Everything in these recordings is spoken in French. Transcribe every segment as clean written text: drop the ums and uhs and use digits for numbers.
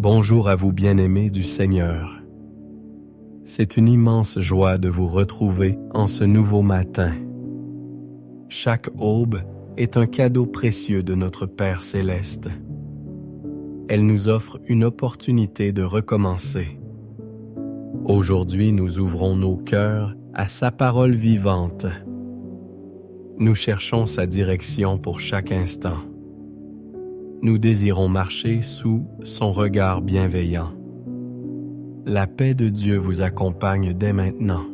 Bonjour à vous bien-aimés du Seigneur. C'est une immense joie de vous retrouver en ce nouveau matin. Chaque aube est un cadeau précieux de notre Père céleste. Elle nous offre une opportunité de recommencer. Aujourd'hui, nous ouvrons nos cœurs à sa parole vivante. Nous cherchons sa direction pour chaque instant. Nous désirons marcher sous son regard bienveillant. La paix de Dieu vous accompagne dès maintenant.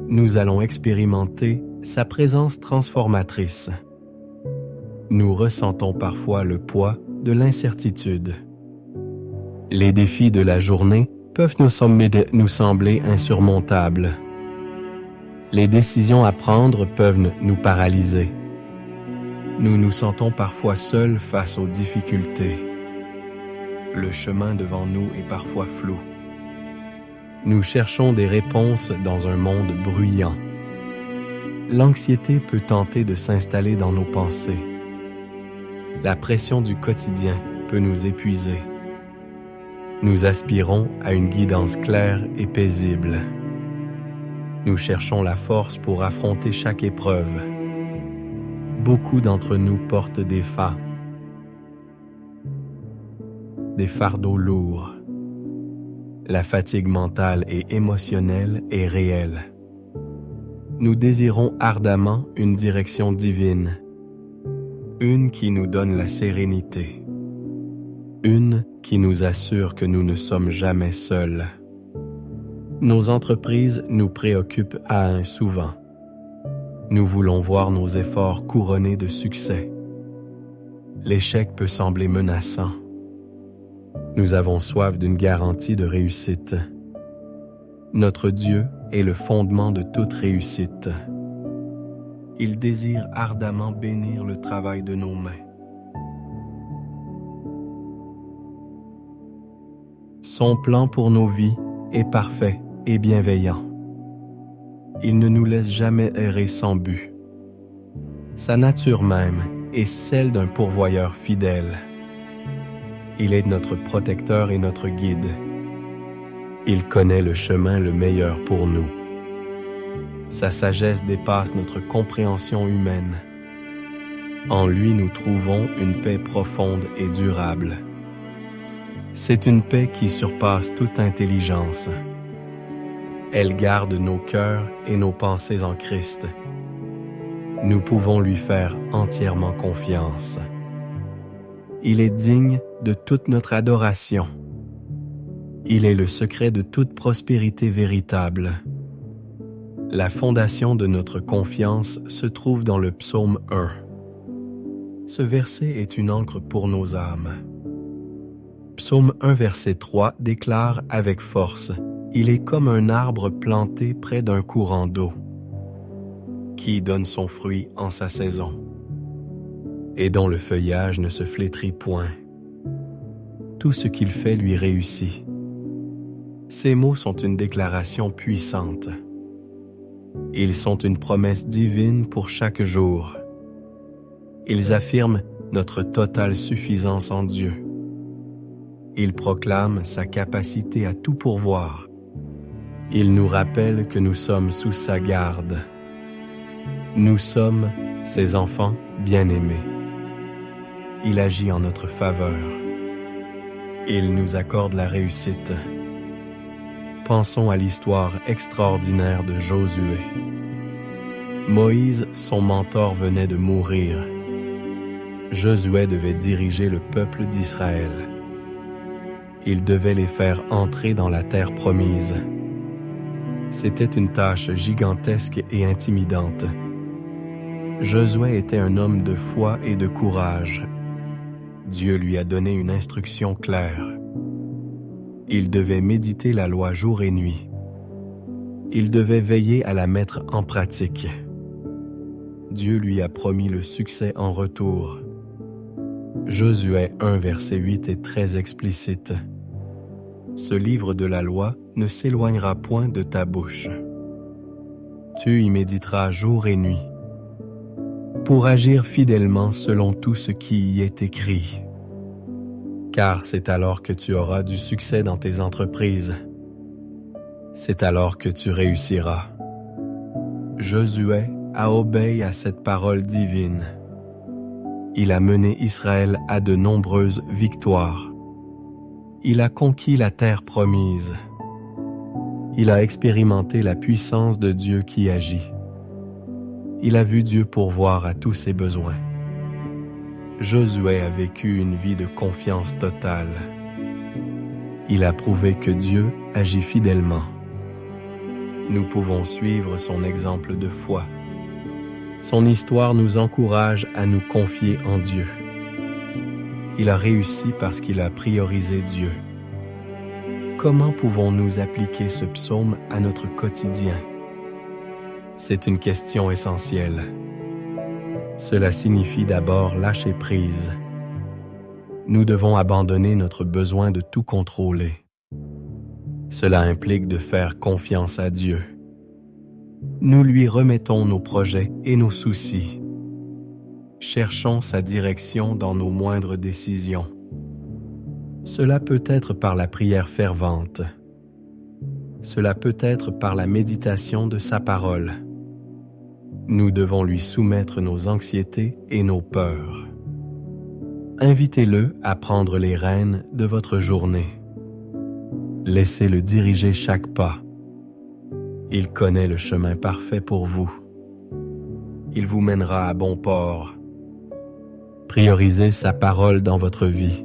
Nous allons expérimenter sa présence transformatrice. Nous ressentons parfois le poids de l'incertitude. Les défis de la journée peuvent nous sembler insurmontables. Les décisions à prendre peuvent nous paralyser. Nous nous sentons parfois seuls face aux difficultés. Le chemin devant nous est parfois flou. Nous cherchons des réponses dans un monde bruyant. L'anxiété peut tenter de s'installer dans nos pensées. La pression du quotidien peut nous épuiser. Nous aspirons à une guidance claire et paisible. Nous cherchons la force pour affronter chaque épreuve. Beaucoup d'entre nous portent des fardeaux lourds. La fatigue mentale et émotionnelle est réelle. Nous désirons ardemment une direction divine, une qui nous donne la sérénité, une qui nous assure que nous ne sommes jamais seuls. Nos entreprises nous préoccupent souvent. Nous voulons voir nos efforts couronnés de succès. L'échec peut sembler menaçant. Nous avons soif d'une garantie de réussite. Notre Dieu est le fondement de toute réussite. Il désire ardemment bénir le travail de nos mains. Son plan pour nos vies est parfait et bienveillant. Il ne nous laisse jamais errer sans but. Sa nature même est celle d'un pourvoyeur fidèle. Il est notre protecteur et notre guide. Il connaît le chemin le meilleur pour nous. Sa sagesse dépasse notre compréhension humaine. En lui, nous trouvons une paix profonde et durable. C'est une paix qui surpasse toute intelligence. Elle garde nos cœurs et nos pensées en Christ. Nous pouvons lui faire entièrement confiance. Il est digne de toute notre adoration. Il est le secret de toute prospérité véritable. La fondation de notre confiance se trouve dans le psaume 1. Ce verset est une ancre pour nos âmes. Psaume 1, verset 3 déclare avec force: il est comme un arbre planté près d'un courant d'eau, qui donne son fruit en sa saison, et dont le feuillage ne se flétrit point. Tout ce qu'il fait lui réussit. Ces mots sont une déclaration puissante. Ils sont une promesse divine pour chaque jour. Ils affirment notre totale suffisance en Dieu. Ils proclament sa capacité à tout pourvoir. Il nous rappelle que nous sommes sous sa garde. Nous sommes ses enfants bien-aimés. Il agit en notre faveur. Il nous accorde la réussite. Pensons à l'histoire extraordinaire de Josué. Moïse, son mentor, venait de mourir. Josué devait diriger le peuple d'Israël. Il devait les faire entrer dans la terre promise. C'était une tâche gigantesque et intimidante. Josué était un homme de foi et de courage. Dieu lui a donné une instruction claire. Il devait méditer la loi jour et nuit. Il devait veiller à la mettre en pratique. Dieu lui a promis le succès en retour. Josué 1, verset 8 est très explicite. Ce livre de la loi ne s'éloignera point de ta bouche. Tu y méditeras jour et nuit, pour agir fidèlement selon tout ce qui y est écrit. car c'est alors que tu auras du succès dans tes entreprises. C'est alors que tu réussiras. Josué a obéi à cette parole divine. Il a mené Israël à de nombreuses victoires. Il a conquis la terre promise. Il a expérimenté la puissance de Dieu qui agit. Il a vu Dieu pourvoir à tous ses besoins. Josué a vécu une vie de confiance totale. Il a prouvé que Dieu agit fidèlement. Nous pouvons suivre son exemple de foi. Son histoire nous encourage à nous confier en Dieu. Il a réussi parce qu'il a priorisé Dieu. Comment pouvons-nous appliquer ce psaume à notre quotidien? C'est une question essentielle. Cela signifie d'abord lâcher prise. Nous devons abandonner notre besoin de tout contrôler. Cela implique de faire confiance à Dieu. Nous lui remettons nos projets et nos soucis. Cherchons sa direction dans nos moindres décisions. Cela peut être par la prière fervente. Cela peut être par la méditation de sa parole. Nous devons lui soumettre nos anxiétés et nos peurs. Invitez-le à prendre les rênes de votre journée. Laissez-le diriger chaque pas. Il connaît le chemin parfait pour vous. Il vous mènera à bon port. Priorisez sa parole dans votre vie.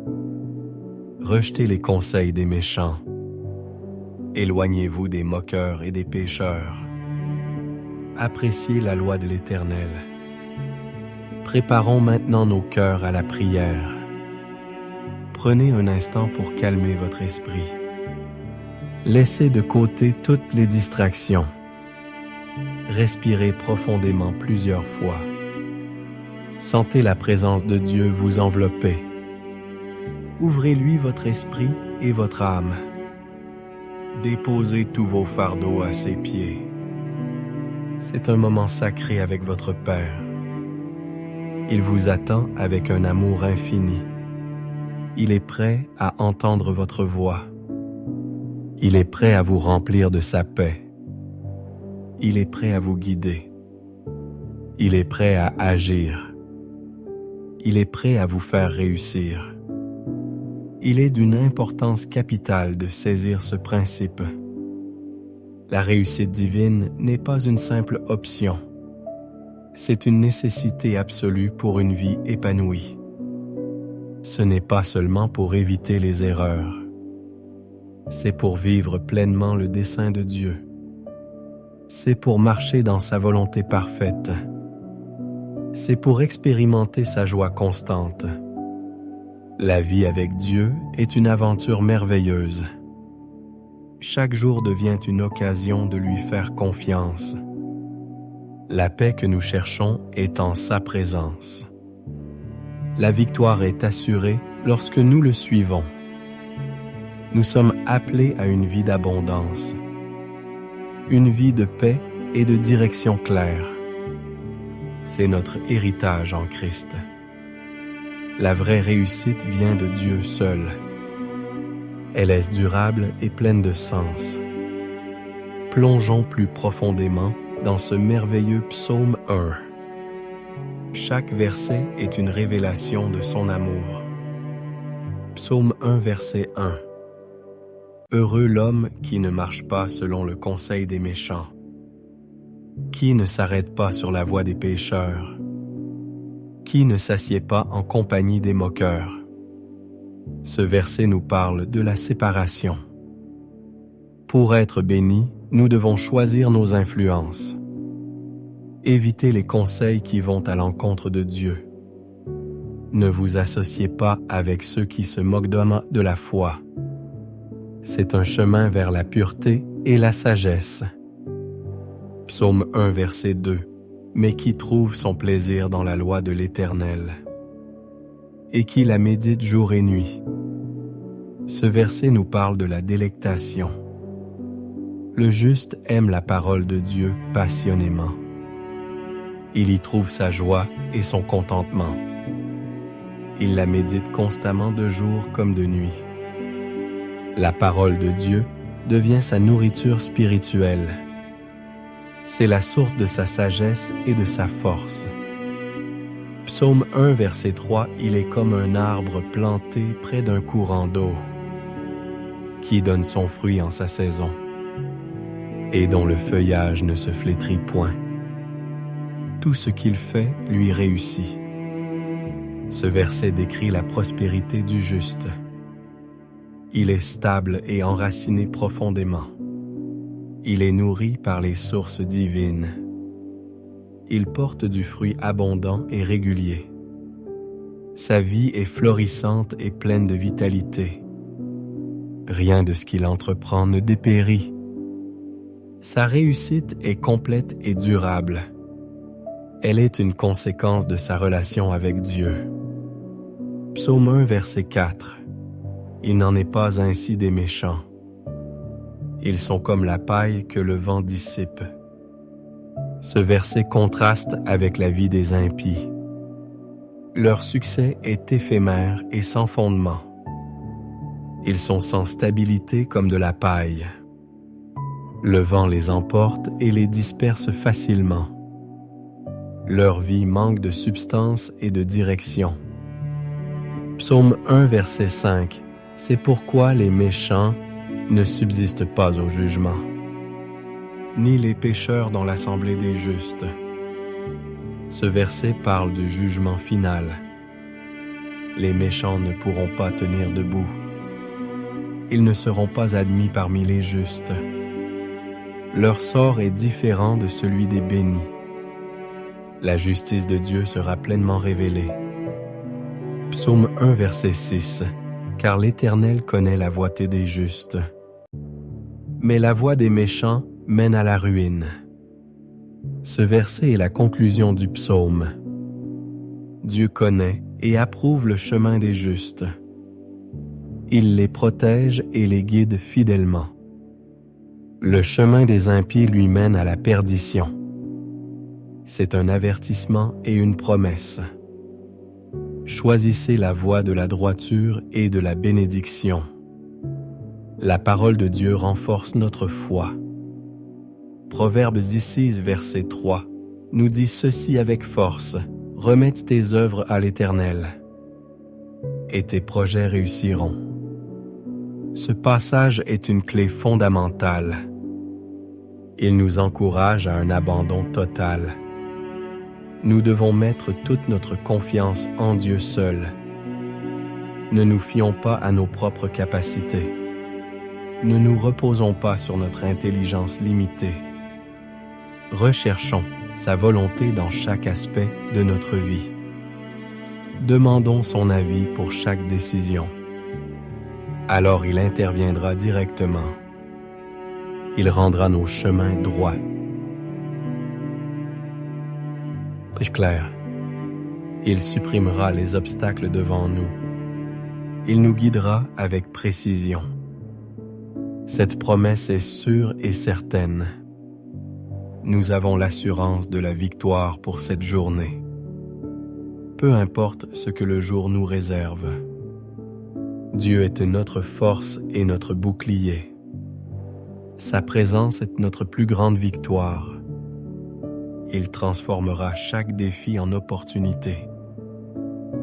Rejetez les conseils des méchants. Éloignez-vous des moqueurs et des pécheurs. Appréciez la loi de l'Éternel. Préparons maintenant nos cœurs à la prière. Prenez un instant pour calmer votre esprit. Laissez de côté toutes les distractions. Respirez profondément plusieurs fois. Sentez la présence de Dieu vous envelopper. Ouvrez-lui votre esprit et votre âme. Déposez tous vos fardeaux à ses pieds. C'est un moment sacré avec votre Père. Il vous attend avec un amour infini. Il est prêt à entendre votre voix. Il est prêt à vous remplir de sa paix. Il est prêt à vous guider. Il est prêt à agir. Il est prêt à vous faire réussir. Il est d'une importance capitale de saisir ce principe. La réussite divine n'est pas une simple option. C'est une nécessité absolue pour une vie épanouie. Ce n'est pas seulement pour éviter les erreurs. C'est pour vivre pleinement le dessein de Dieu. C'est pour marcher dans sa volonté parfaite. C'est pour expérimenter sa joie constante. La vie avec Dieu est une aventure merveilleuse. Chaque jour devient une occasion de lui faire confiance. La paix que nous cherchons est en sa présence. La victoire est assurée lorsque nous le suivons. Nous sommes appelés à une vie d'abondance, une vie de paix et de direction claire. C'est notre héritage en Christ. La vraie réussite vient de Dieu seul. Elle est durable et pleine de sens. Plongeons plus profondément dans ce merveilleux psaume 1. Chaque verset est une révélation de son amour. Psaume 1, verset 1. Heureux l'homme qui ne marche pas selon le conseil des méchants, qui ne s'arrête pas sur la voie des pécheurs, qui ne s'assied pas en compagnie des moqueurs. Ce verset nous parle de la séparation. Pour être bénis, nous devons choisir nos influences. Évitez les conseils qui vont à l'encontre de Dieu. Ne vous associez pas avec ceux qui se moquent de la foi. C'est un chemin vers la pureté et la sagesse. Psaume 1, verset 2. Mais qui trouve son plaisir dans la loi de l'Éternel, et qui la médite jour et nuit. Ce verset nous parle de la délectation. Le juste aime la parole de Dieu passionnément. Il y trouve sa joie et son contentement. Il la médite constamment de jour comme de nuit. La parole de Dieu devient sa nourriture spirituelle. C'est la source de sa sagesse et de sa force. Psaume 1, verset 3, il est comme un arbre planté près d'un courant d'eau, qui donne son fruit en sa saison, et dont le feuillage ne se flétrit point. Tout ce qu'il fait lui réussit. Ce verset décrit la prospérité du juste. Il est stable et enraciné profondément. Il est nourri par les sources divines. Il porte du fruit abondant et régulier. Sa vie est florissante et pleine de vitalité. Rien de ce qu'il entreprend ne dépérit. Sa réussite est complète et durable. Elle est une conséquence de sa relation avec Dieu. Psaume 1, verset 4. Il n'en est pas ainsi des méchants. Ils sont comme la paille que le vent dissipe. Ce verset contraste avec la vie des impies. Leur succès est éphémère et sans fondement. Ils sont sans stabilité comme de la paille. Le vent les emporte et les disperse facilement. Leur vie manque de substance et de direction. Psaume 1, verset 5. C'est pourquoi les méchants ne subsistent pas au jugement, ni les pécheurs dans l'assemblée des justes. Ce verset parle du jugement final. Les méchants ne pourront pas tenir debout. Ils ne seront pas admis parmi les justes. Leur sort est différent de celui des bénis. La justice de Dieu sera pleinement révélée. Psaume 1, verset 6. Car l'Éternel connaît la voie des justes. Mais la voie des méchants mène à la ruine. Ce verset est la conclusion du psaume. Dieu connaît et approuve le chemin des justes. Il les protège et les guide fidèlement. Le chemin des impies lui mène à la perdition. C'est un avertissement et une promesse. Choisissez la voie de la droiture et de la bénédiction. La parole de Dieu renforce notre foi. Proverbes 16, verset 3, nous dit ceci avec force: remets tes œuvres à l'Éternel, et tes projets réussiront. Ce passage est une clé fondamentale. Il nous encourage à un abandon total. Nous devons mettre toute notre confiance en Dieu seul. Ne nous fions pas à nos propres capacités. Ne nous reposons pas sur notre intelligence limitée. Recherchons sa volonté dans chaque aspect de notre vie. Demandons son avis pour chaque décision. Alors il interviendra directement. Il rendra nos chemins droits. Clair. Il supprimera les obstacles devant nous. Il nous guidera avec précision. Cette promesse est sûre et certaine. Nous avons l'assurance de la victoire pour cette journée. Peu importe ce que le jour nous réserve. Dieu est notre force et notre bouclier. Sa présence est notre plus grande victoire. Il transformera chaque défi en opportunité.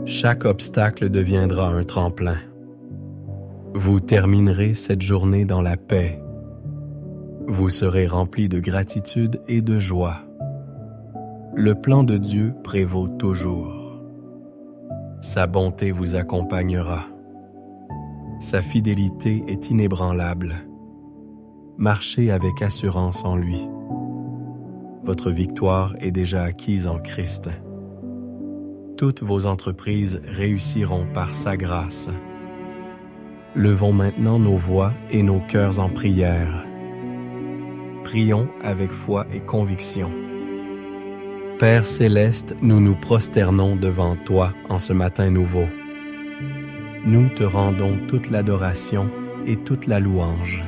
Chaque obstacle deviendra un tremplin. Vous terminerez cette journée dans la paix. Vous serez remplis de gratitude et de joie. Le plan de Dieu prévaut toujours. Sa bonté vous accompagnera. Sa fidélité est inébranlable. Marchez avec assurance en lui. Votre victoire est déjà acquise en Christ. Toutes vos entreprises réussiront par sa grâce. Levons maintenant nos voix et nos cœurs en prière. Prions avec foi et conviction. Père céleste, nous nous prosternons devant toi en ce matin nouveau. Nous te rendons toute l'adoration et toute la louange.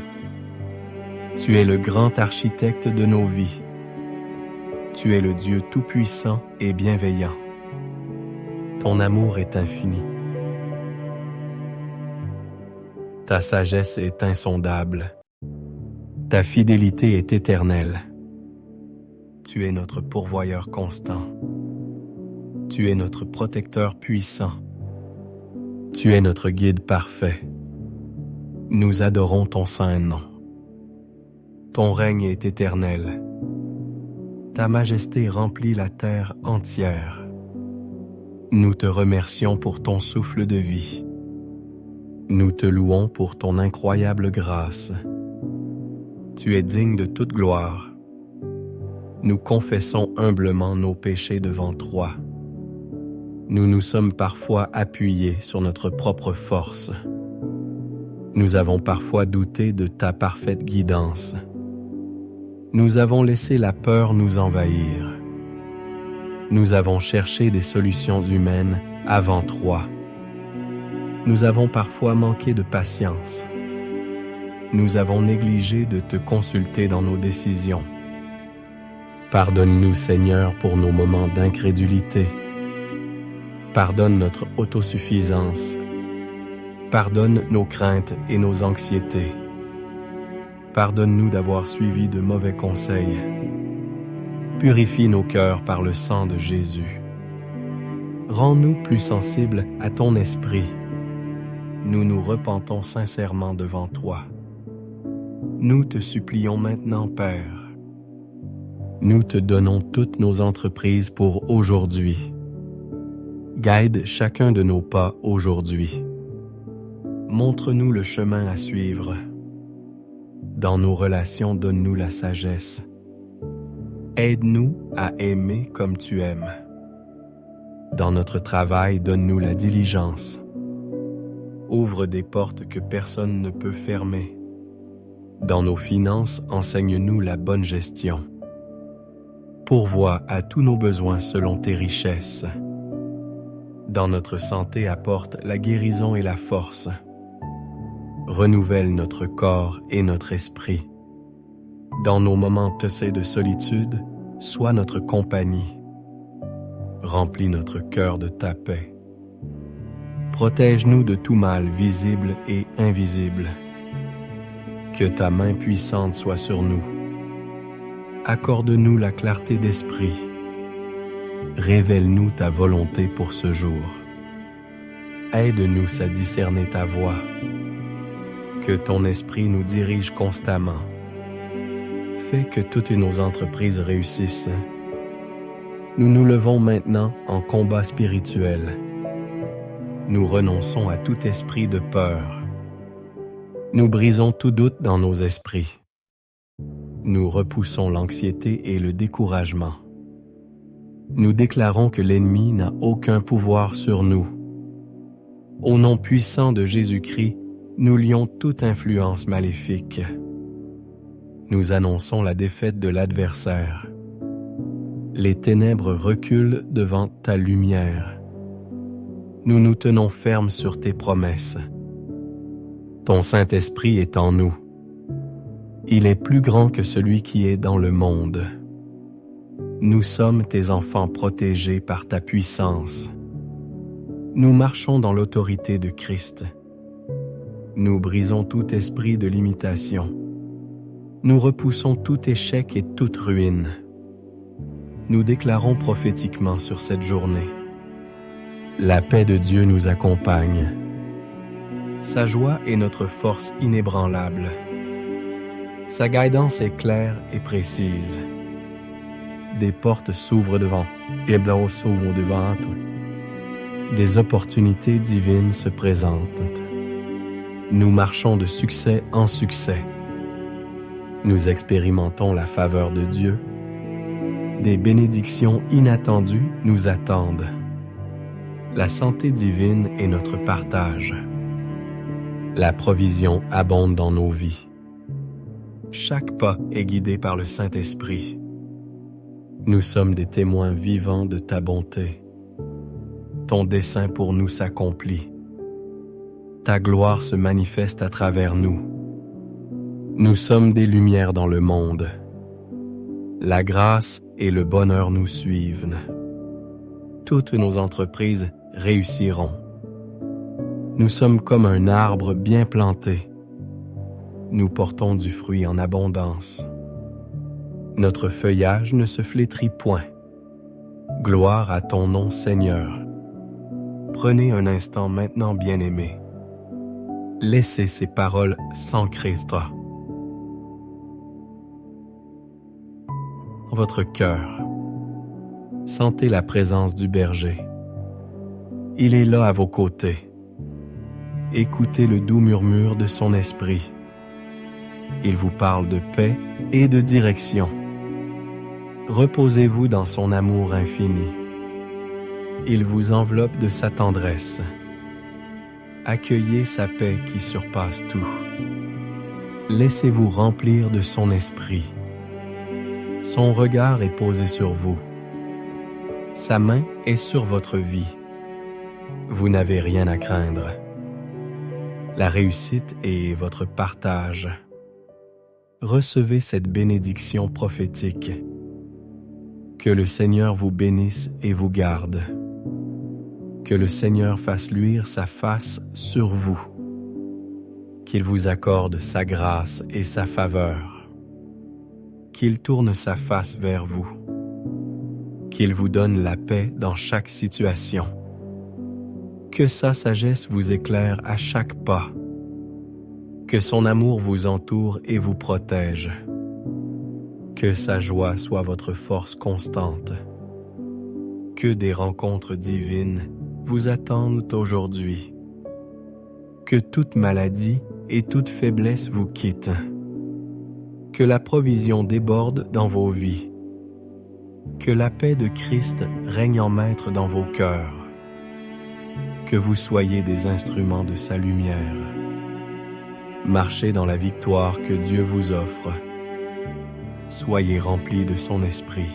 Tu es le grand architecte de nos vies. Tu es le Dieu tout-puissant et bienveillant. Ton amour est infini. Ta sagesse est insondable. Ta fidélité est éternelle. Tu es notre pourvoyeur constant. Tu es notre protecteur puissant. Tu es notre guide parfait. Nous adorons ton saint nom. Ton règne est éternel. Ta majesté remplit la terre entière. Nous te remercions pour ton souffle de vie. Nous te louons pour ton incroyable grâce. Tu es digne de toute gloire. Nous confessons humblement nos péchés devant toi. Nous nous sommes parfois appuyés sur notre propre force. Nous avons parfois douté de ta parfaite guidance. Nous avons laissé la peur nous envahir. Nous avons cherché des solutions humaines avant toi. Nous avons parfois manqué de patience. Nous avons négligé de te consulter dans nos décisions. Pardonne-nous, Seigneur, pour nos moments d'incrédulité. Pardonne notre autosuffisance. Pardonne nos craintes et nos anxiétés. Pardonne-nous d'avoir suivi de mauvais conseils. Purifie nos cœurs par le sang de Jésus. Rends-nous plus sensibles à ton esprit. Nous nous repentons sincèrement devant toi. Nous te supplions maintenant, Père. Nous te donnons toutes nos entreprises pour aujourd'hui. Guide chacun de nos pas aujourd'hui. Montre-nous le chemin à suivre. Dans nos relations, donne-nous la sagesse. Aide-nous à aimer comme tu aimes. Dans notre travail, donne-nous la diligence. Ouvre des portes que personne ne peut fermer. Dans nos finances, enseigne-nous la bonne gestion. Pourvois à tous nos besoins selon tes richesses. Dans notre santé, apporte la guérison et la force. Renouvelle notre corps et notre esprit. Dans nos moments tossés de solitude, sois notre compagnie. Remplis notre cœur de ta paix. Protège-nous de tout mal visible et invisible. Que ta main puissante soit sur nous. Accorde-nous la clarté d'esprit. Révèle-nous ta volonté pour ce jour. Aide-nous à discerner ta voie. Que ton esprit nous dirige constamment. Fais que toutes nos entreprises réussissent. Nous nous levons maintenant en combat spirituel. Nous renonçons à tout esprit de peur. Nous brisons tout doute dans nos esprits. Nous repoussons l'anxiété et le découragement. Nous déclarons que l'ennemi n'a aucun pouvoir sur nous. Au nom puissant de Jésus-Christ, nous lions toute influence maléfique. Nous annonçons la défaite de l'adversaire. Les ténèbres reculent devant ta lumière. Nous nous tenons fermes sur tes promesses. Ton Saint-Esprit est en nous. Il est plus grand que celui qui est dans le monde. Nous sommes tes enfants protégés par ta puissance. Nous marchons dans l'autorité de Christ. Nous brisons tout esprit de limitation. Nous repoussons tout échec et toute ruine. Nous déclarons prophétiquement sur cette journée. La paix de Dieu nous accompagne. Sa joie est notre force inébranlable. Sa guidance est claire et précise. Des portes s'ouvrent devant toi. Des opportunités divines se présentent. Nous marchons de succès en succès. Nous expérimentons la faveur de Dieu. Des bénédictions inattendues nous attendent. La santé divine est notre partage. La provision abonde dans nos vies. Chaque pas est guidé par le Saint-Esprit. Nous sommes des témoins vivants de ta bonté. Ton dessein pour nous s'accomplit. Ta gloire se manifeste à travers nous. Nous sommes des lumières dans le monde. La grâce et le bonheur nous suivent. Toutes nos entreprises réussiront. Nous sommes comme un arbre bien planté. Nous portons du fruit en abondance. Notre feuillage ne se flétrit point. Gloire à ton nom, Seigneur. Prenez un instant maintenant, bien-aimés. Laissez ces paroles s'ancrer dans votre cœur. Sentez la présence du berger. Il est là à vos côtés. Écoutez le doux murmure de son esprit. Il vous parle de paix et de direction. Reposez-vous dans son amour infini. Il vous enveloppe de sa tendresse. Accueillez sa paix qui surpasse tout. Laissez-vous remplir de son esprit. Son regard est posé sur vous. Sa main est sur votre vie. Vous n'avez rien à craindre. La réussite est votre partage. Recevez cette bénédiction prophétique. Que le Seigneur vous bénisse et vous garde. Que le Seigneur fasse luire sa face sur vous. Qu'il vous accorde sa grâce et sa faveur. Qu'il tourne sa face vers vous. Qu'il vous donne la paix dans chaque situation. Que sa sagesse vous éclaire à chaque pas. Que son amour vous entoure et vous protège. Que sa joie soit votre force constante. Que des rencontres divines vous attendent aujourd'hui. Que toute maladie et toute faiblesse vous quittent. Que la provision déborde dans vos vies. Que la paix de Christ règne en maître dans vos cœurs. Que vous soyez des instruments de sa lumière. Marchez dans la victoire que Dieu vous offre. Soyez remplis de son esprit.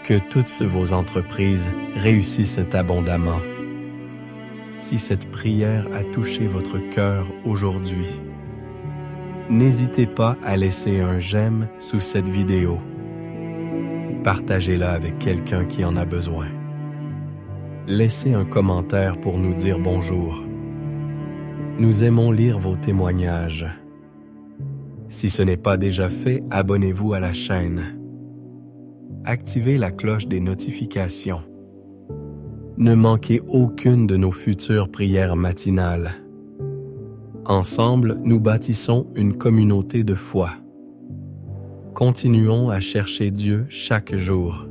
Que toutes vos entreprises réussissent abondamment. Si cette prière a touché votre cœur aujourd'hui, n'hésitez pas à laisser un j'aime sous cette vidéo. Partagez-la avec quelqu'un qui en a besoin. Laissez un commentaire pour nous dire bonjour. Nous aimons lire vos témoignages. Si ce n'est pas déjà fait, abonnez-vous à la chaîne. Activez la cloche des notifications. Ne manquez aucune de nos futures prières matinales. Ensemble, nous bâtissons une communauté de foi. Continuons à chercher Dieu chaque jour.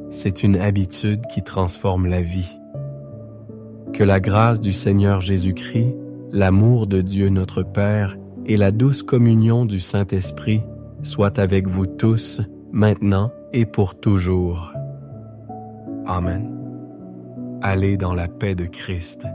C'est une habitude qui transforme la vie. Que la grâce du Seigneur Jésus-Christ, l'amour de Dieu notre Père et la douce communion du Saint-Esprit soient avec vous tous, maintenant et pour toujours. Amen. Allez dans la paix de Christ.